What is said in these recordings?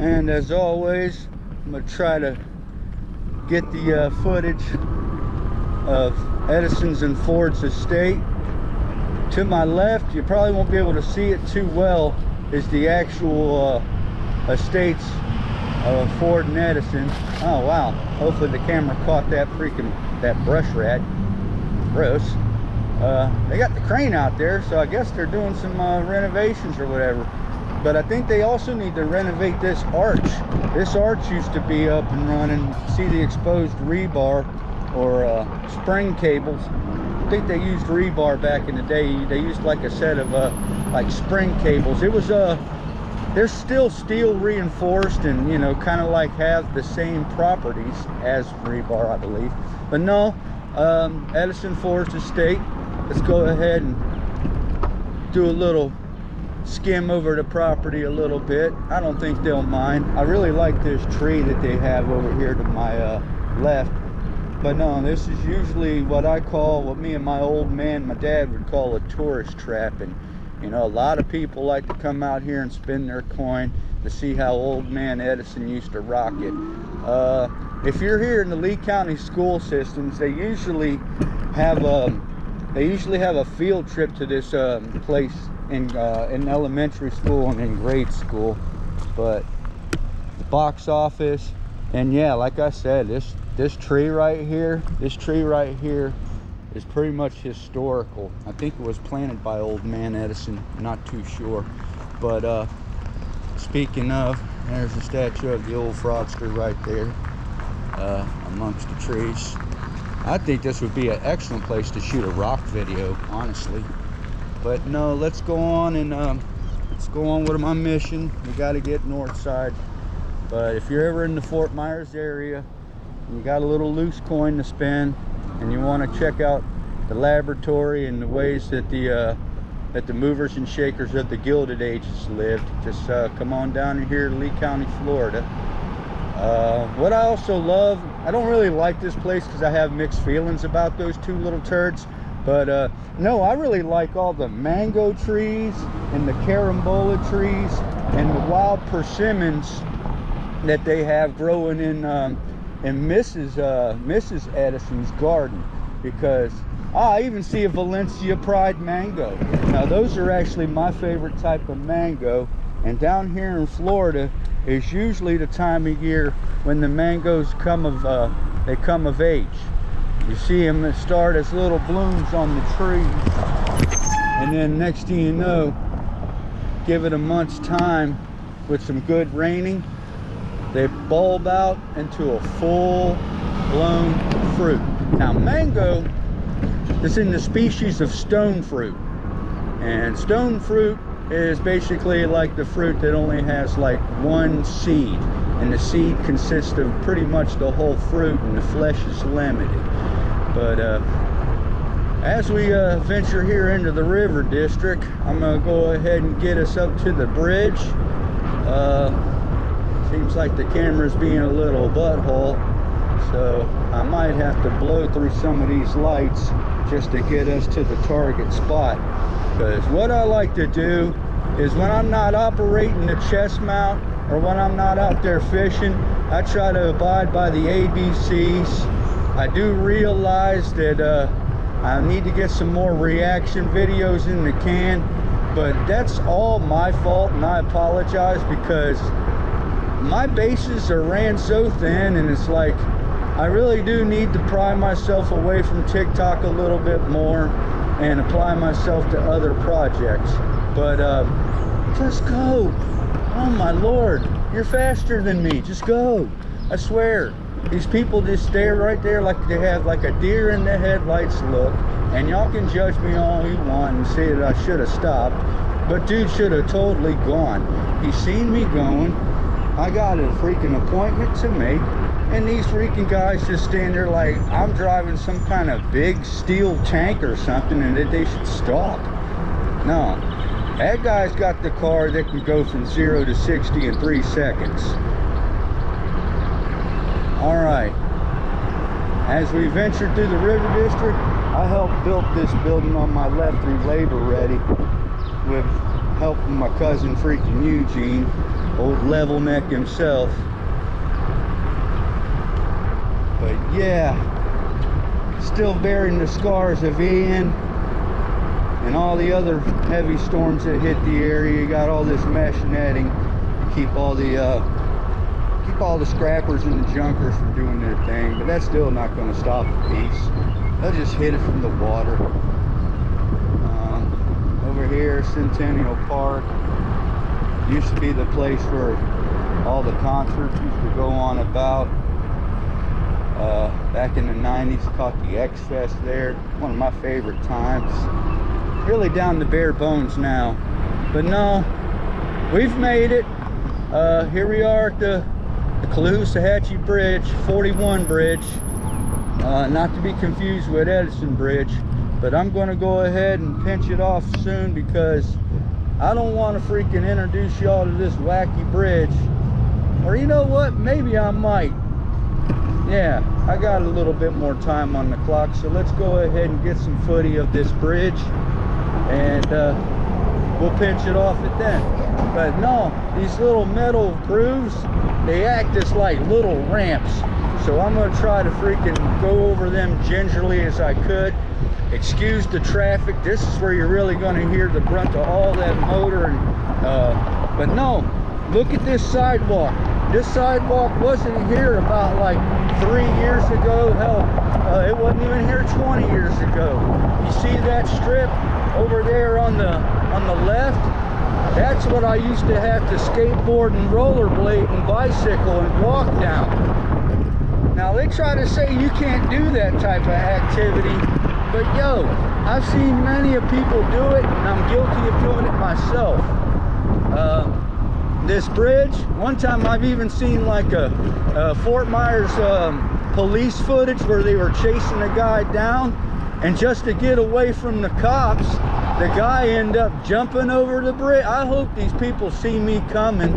And as always, I'm gonna try to get the footage of Edison's and Ford's estate. To my left, you probably won't be able to see it too well, is the actual estates of Ford and Edison. Oh wow, hopefully the camera caught that brush rat. Gross. They got the crane out there, so I guess they're doing some renovations or whatever. But I think they also need to renovate this arch. This arch used to be up and running. See the exposed rebar or spring cables. I think they used rebar back in the day. They used like a set of like spring cables. It was they're still steel reinforced and, you know, kind of like have the same properties as rebar, I believe. But no, Edison Ford's estate. Let's go ahead and do a little skim over the property a little bit. I don't think they'll mind. I really like this tree that they have over here to my left. But no, this is usually what me and my old man, my dad, would call a tourist trap. And you know, a lot of people like to come out here and spend their coin to see how old man Edison used to rock it. If you're here in the Lee County school systems, they usually have a field trip to this place in elementary school and in grade school. But the box office, and yeah, like I said, this tree right here is pretty much historical. I think it was planted by old man Edison, not too sure. But speaking of, there's a statue of the old fraudster right there amongst the trees. I think this would be an excellent place to shoot a rock video, honestly. But no, let's go on with my mission. We got to get north side. But if you're ever in the Fort Myers area, you got a little loose coin to spend, and you want to check out the laboratory and the ways that the movers and shakers of the Gilded Ages lived, just come on down here to Lee County, Florida. What I also love, I don't really like this place because I have mixed feelings about those two little turds, but no, I really like all the mango trees and the carambola trees and the wild persimmons that they have growing in Mrs. Edison's garden. Because I even see a Valencia Pride mango. Now those are actually my favorite type of mango, and down here in Florida is usually the time of year when the mangoes come of age. You see them start as little blooms on the trees, and then next thing you know, give it a month's time with some good raining, they bulb out into a full-blown fruit. Now mango is in the species of stone fruit, and stone fruit is basically like the fruit that only has like one seed, and the seed consists of pretty much the whole fruit, and the flesh is limited. But as we venture here into the river district, I'm gonna go ahead and get us up to the bridge. Seems like the camera's being a little butthole, so I might have to blow through some of these lights just to get us to the target spot. Because what I like to do is when I'm not operating the chest mount, or when I'm not out there fishing, I try to abide by the ABCs. I do realize that I need to get some more reaction videos in the can, but that's all my fault, and I apologize, because my bases are ran so thin, and it's like I really do need to pry myself away from TikTok a little bit more and apply myself to other projects. But just go. Oh my Lord, you're faster than me. Just go. I swear. These people just stare right there like they have like a deer in the headlights look, and y'all can judge me all you want and say that I should have stopped, but dude should have totally gone. He's seen me going. I got a freaking appointment to make, and these freaking guys just stand there like I'm driving some kind of big steel tank or something, and that they should stop. No, that guy's got the car that can go from 0 to 60 in 3 seconds. All right, as we venture through the river district, I helped build this building on my left through Labor Ready with help from my cousin freaking Eugene. old level neck himself. But yeah, still bearing the scars of Ian and all the other heavy storms that hit the area. You got all this mesh netting to keep all the scrappers and the junkers from doing their thing, but that's still not going to stop the piece. They'll just hit it from the water. Over here, Centennial Park used to be the place where all the concerts used to go on about. Back in the 90s, caught the X Fest there. One of my favorite times. Really down to bare bones now. But no, we've made it. Here we are at the Caloosahatchee Bridge, 41 Bridge. Not to be confused with Edison Bridge. But I'm going to go ahead and pinch it off soon because I don't want to freaking introduce y'all to this wacky bridge. Or you know what? Maybe I might. Yeah, I got a little bit more time on the clock, so let's go ahead and get some footy of this bridge, and we'll pinch it off at then. But no, these little metal grooves, they act as like little ramps, so I'm going to try to freaking go over them gingerly as I could. Excuse the traffic. This is where you're really going to hear the brunt of all that motor. And but no, look at this sidewalk. This sidewalk wasn't here about like 3 years ago. Hell, it wasn't even here 20 years ago. You see that strip over there on the left? That's what I used to have to skateboard and rollerblade and bicycle and walk down. Now they try to say you can't do that type of activity, but yo, I've seen many of people do it, and I'm guilty of doing it myself. This bridge, one time I've even seen like a Fort Myers police footage where they were chasing a guy down, and just to get away from the cops, the guy ended up jumping over the bridge. I hope these people see me coming.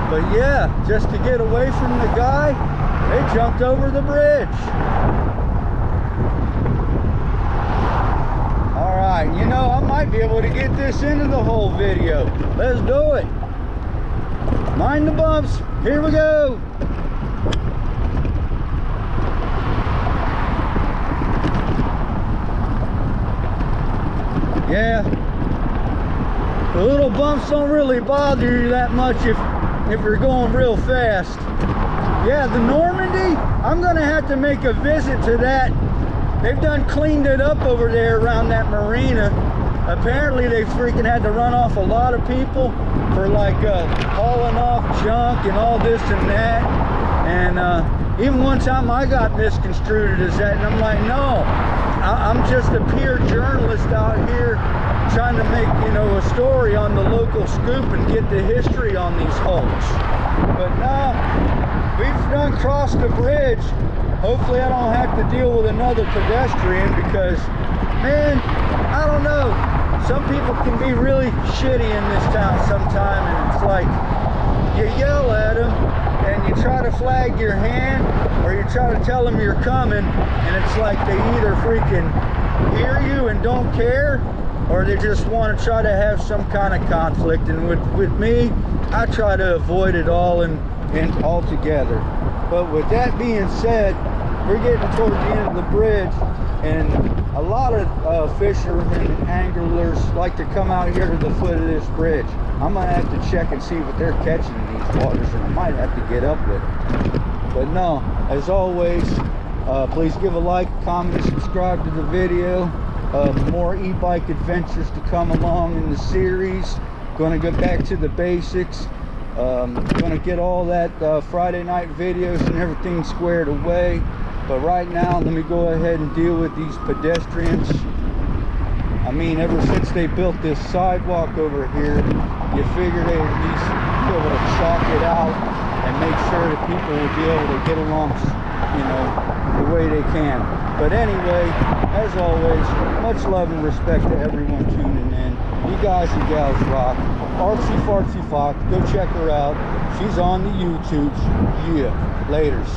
But yeah, just to get away from the guy, they jumped over the bridge. Alright, you know, I might be able to get this into the whole video. Let's do it. Mind the bumps. Here we go. Yeah, the little bumps don't really bother you that much if you're going real fast. Yeah, the Normandy, I'm gonna have to make a visit to that. They've done cleaned it up over there around that marina. Apparently they freaking had to run off a lot of people for like hauling off junk and all this and that. And even one time I got misconstrued as that, and I'm like, no, I'm just a peer journalist out here trying to make, you know, a story on the local scoop and get the history on these holes. But now we've done crossed the bridge. Hopefully I don't have to deal with another pedestrian because, man, I don't know. Some people can be really shitty in this town sometime, and it's like you yell at them and you try to flag your hand or you try to tell them you're coming, and it's like they either freaking hear you and don't care, or they just want to try to have some kind of conflict. And with me, I try to avoid it all and altogether. But with that being said, we're getting towards the end of the bridge, and a lot of fishermen and anglers like to come out here to the foot of this bridge. I'm gonna have to check and see what they're catching in these waters, and I might have to get up with it. But no, as always, please give a like, comment, and subscribe to the video. More e-bike adventures to come along in the series. Gonna get back to the basics. Gonna get all that Friday night videos and everything squared away. But right now, let me go ahead and deal with these pedestrians. I mean, ever since they built this sidewalk over here, you figure they at least be able to chalk it out and make sure that people will be able to get along, you know, the way they can. But anyway, as always, much love and respect to everyone tuning in. You guys and gals rock. Artsy Fartsy Fox, go check her out. She's on the YouTubes. Yeah, laters.